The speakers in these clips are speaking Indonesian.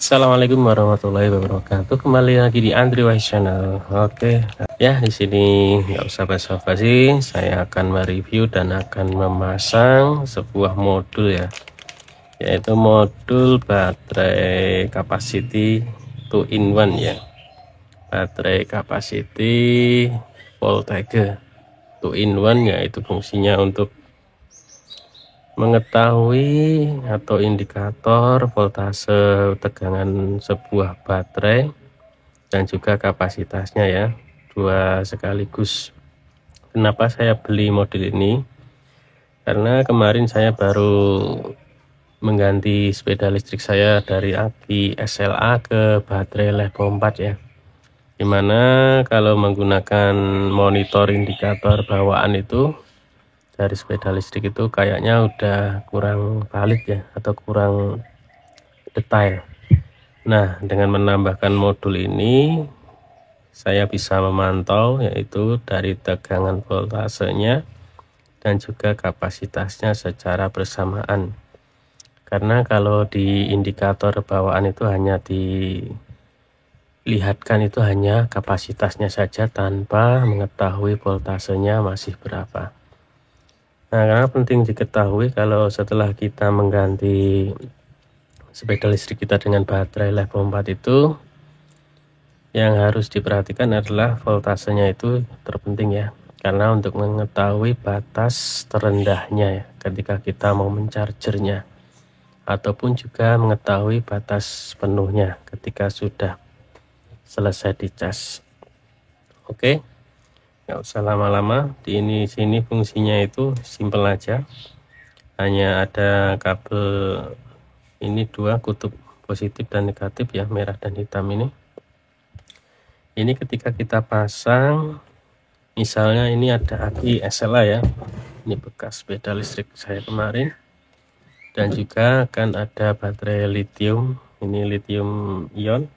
Assalamualaikum warahmatullahi wabarakatuh. Kembali lagi di Andri Wahid Channel. Oke, ya di sini nggak usah basa-basi. Saya akan mereview dan akan memasang sebuah modul ya, yaitu modul baterai capacity 2 in 1 ya. Baterai capacity voltage 2 in 1, yaitu fungsinya untuk mengetahui atau indikator voltase tegangan sebuah baterai dan juga kapasitasnya ya, dua sekaligus. Kenapa saya beli model ini? Karena kemarin saya baru mengganti sepeda listrik saya dari aki SLA ke baterai Levo 4 ya, dimana kalau menggunakan monitor indikator bawaan itu dari sepeda listrik itu kayaknya udah kurang valid ya, atau kurang detail. Nah, dengan menambahkan modul ini saya bisa memantau yaitu dari tegangan voltasenya dan juga kapasitasnya secara bersamaan. Karena kalau di indikator bawaan itu hanya dilihatkan itu hanya kapasitasnya saja tanpa mengetahui voltasenya masih berapa. Nah, karena penting diketahui kalau setelah kita mengganti sepeda listrik kita dengan baterai Levo 4 itu, yang harus diperhatikan adalah voltasenya itu terpenting ya. Karena untuk mengetahui batas terendahnya ya, ketika kita mau mencargernya, ataupun juga mengetahui batas penuhnya ketika sudah selesai dicas. Oke. Nggak usah lama-lama, di sini fungsinya itu simple aja, hanya ada kabel ini dua kutub positif dan negatif ya, merah dan hitam ini ketika kita pasang, misalnya ini ada aki SLA ya, ini bekas sepeda listrik saya kemarin, dan juga akan ada baterai lithium, ini lithium ion.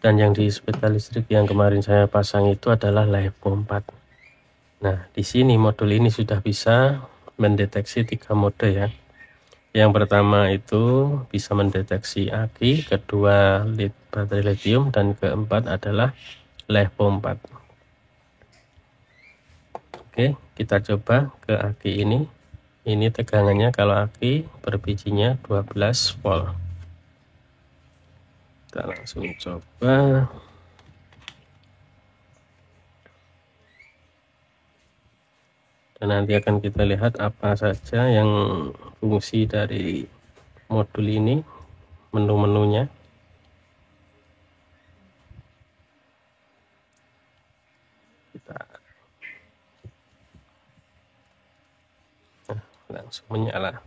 Dan yang di sepeda listrik yang kemarin saya pasang itu adalah Levo 4. Nah, di sini modul ini sudah bisa mendeteksi 3 mode ya. Yang pertama itu bisa mendeteksi aki, kedua baterai lithium, dan keempat adalah Levo 4. Oke, kita coba ke aki ini. Ini tegangannya kalau aki per bijinya 12 volt. Kita langsung coba. Dan nanti akan kita lihat apa saja yang fungsi dari modul ini, menu-menunya. Kita langsung menyala.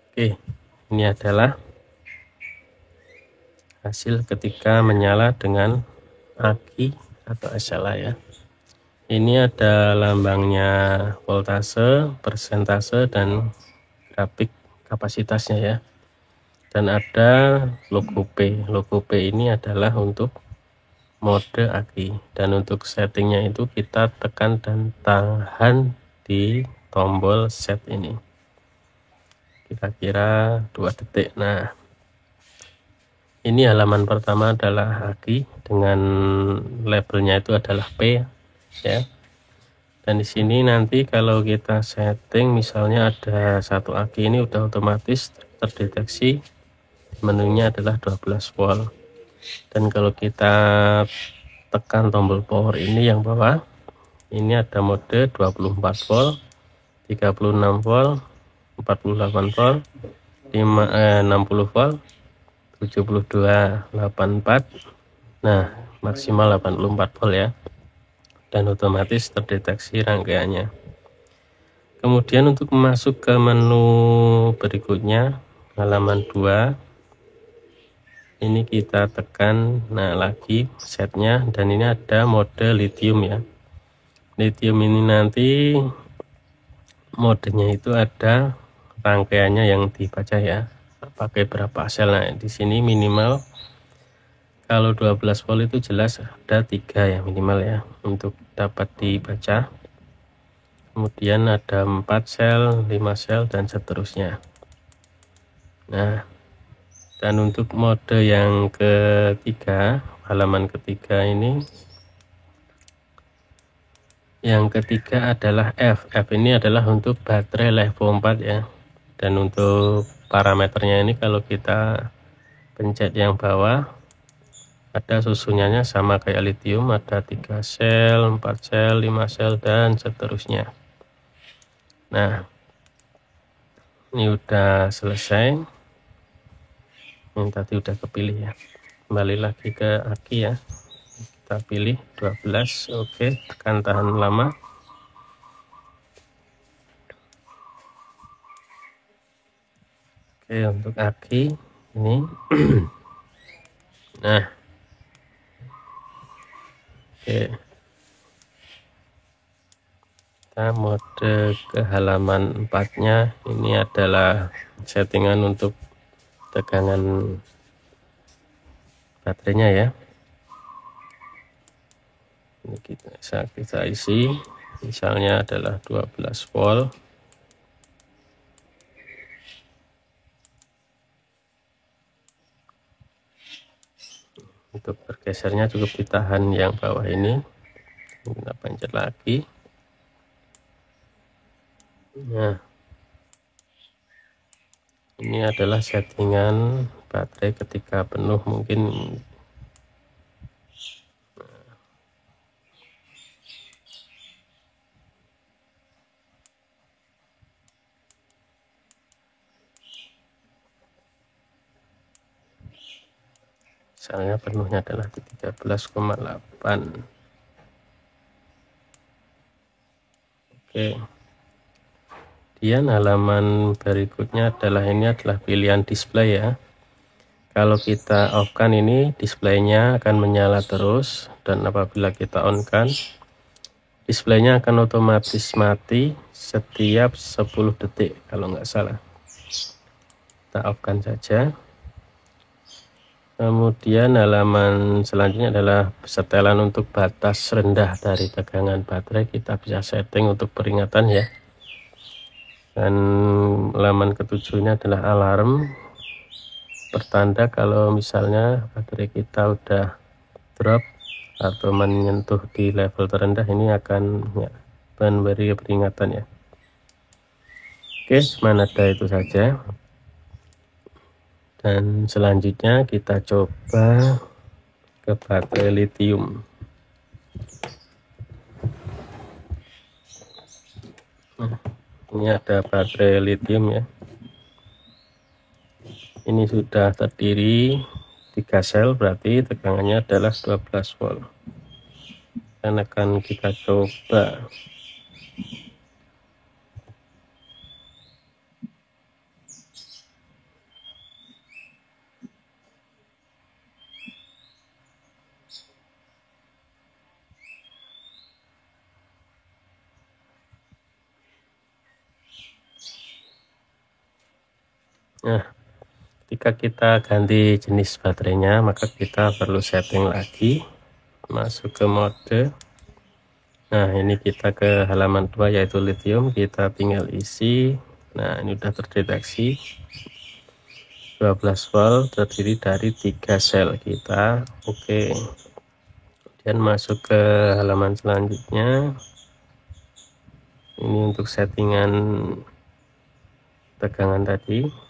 Oke, ini adalah hasil ketika menyala dengan aki atau SLA ya. Ini ada lambangnya voltase, persentase, dan grafik kapasitasnya ya. Dan ada logo P. Logo P ini adalah untuk mode aki. Dan untuk settingnya itu kita tekan dan tahan di tombol set ini. Kira-kira 2 detik. Nah, ini halaman pertama adalah aki dengan labelnya itu adalah P ya. Dan di sini nanti kalau kita setting, misalnya ada satu aki ini udah otomatis terdeteksi menunya adalah 12 volt. Dan kalau kita tekan tombol power ini yang bawah, ini ada mode 24 volt, 36 volt, 48 volt, 60 volt, 72, 84, nah maksimal 84 volt ya, dan otomatis terdeteksi rangkaiannya. Kemudian untuk masuk ke menu berikutnya, halaman 2, ini kita tekan, nah lagi setnya, dan ini ada mode lithium ya. Lithium ini nanti modenya itu ada rangkaiannya yang dibaca ya, pakai berapa sel. Nah, di sini minimal kalau 12 volt itu jelas ada 3 ya minimal ya untuk dapat dibaca. Kemudian ada 4 sel, 5 sel, dan seterusnya. Nah, Dan untuk mode yang ketiga, halaman ketiga ini, yang ketiga adalah F. F ini adalah untuk baterai level 4 ya. Dan untuk parameternya ini kalau kita pencet yang bawah, ada susunannya sama kayak lithium, ada 3 sel, 4 sel, 5 sel, dan seterusnya. Nah, ini udah selesai. Ini tadi udah kepilih ya. Kembali lagi ke aki ya. Kita pilih 12, oke, tekan tahan lama. Oke, untuk aki ini. Nah, oke, kita mode ke halaman 4-nya. Ini adalah settingan untuk tegangan baterainya ya. Ini kita isi, misalnya adalah 12 volt. Untuk bergesernya cukup ditahan yang bawah ini. Kita pencet lagi. Nah, ini adalah settingan baterai ketika penuh. Mungkin misalnya penuhnya adalah 13,8. Oke. Kemudian halaman berikutnya adalah pilihan display ya. Kalau kita off kan ini displaynya akan menyala terus, dan apabila kita on kan displaynya akan otomatis mati setiap 10 detik kalau nggak salah. Kita off kan saja. Kemudian halaman selanjutnya adalah setelan untuk batas rendah dari tegangan baterai. Kita bisa setting untuk peringatan ya. Dan halaman ketujuh ini adalah alarm, pertanda kalau misalnya baterai kita udah drop atau menyentuh di level terendah, ini akan ya, memberi peringatan ya. Oke, cuman ada itu saja. Dan selanjutnya kita coba ke baterai lithium. Nah, ini ada baterai lithium ya. Ini sudah terdiri 3 sel, berarti tegangannya adalah 12 volt. Dan akan kita coba. Nah, ketika kita ganti jenis baterainya, maka kita perlu setting lagi, masuk ke mode. Nah, ini kita ke halaman 2 yaitu lithium, kita tinggal isi. Nah, ini udah terdeteksi 12 volt, terdiri dari 3 sel kita. Oke. Kemudian masuk ke halaman selanjutnya. Ini untuk settingan tegangan tadi.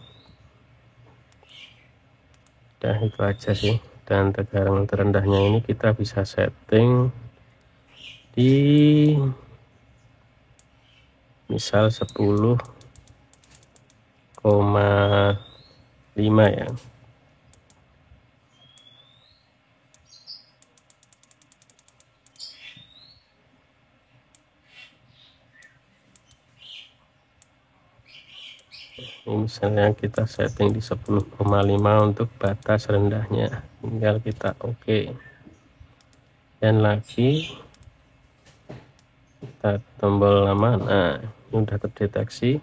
Nah, itu aja sih. Dan tegangan terendahnya ini kita bisa setting di misal 10,5 ya. Ini misalnya kita setting di 10,5 untuk batas rendahnya, tinggal kita oke. Dan lagi kita tombol lama. Nah, ini udah terdeteksi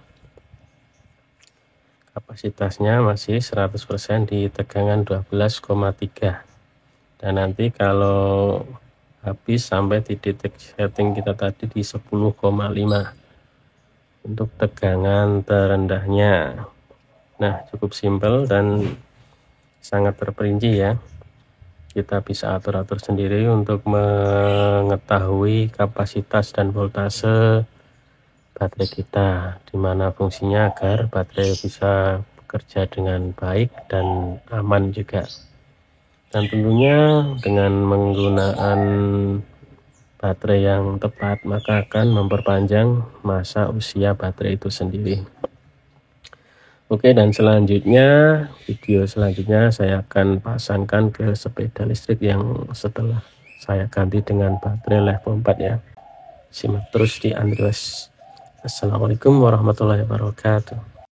kapasitasnya masih 100% di tegangan 12,3. Dan nanti kalau habis sampai di titik setting kita tadi di 10,5 untuk tegangan terendahnya. Nah, cukup simpel dan sangat terperinci ya. Kita bisa atur-atur sendiri untuk mengetahui kapasitas dan voltase baterai kita, dimana fungsinya agar baterai bisa bekerja dengan baik dan aman juga. Dan tentunya dengan menggunakan baterai yang tepat maka akan memperpanjang masa usia baterai itu sendiri. Oke, dan selanjutnya video selanjutnya saya akan pasangkan ke sepeda listrik yang setelah saya ganti dengan baterai level 4 ya. Simak terus di Andreas. Assalamualaikum warahmatullahi wabarakatuh.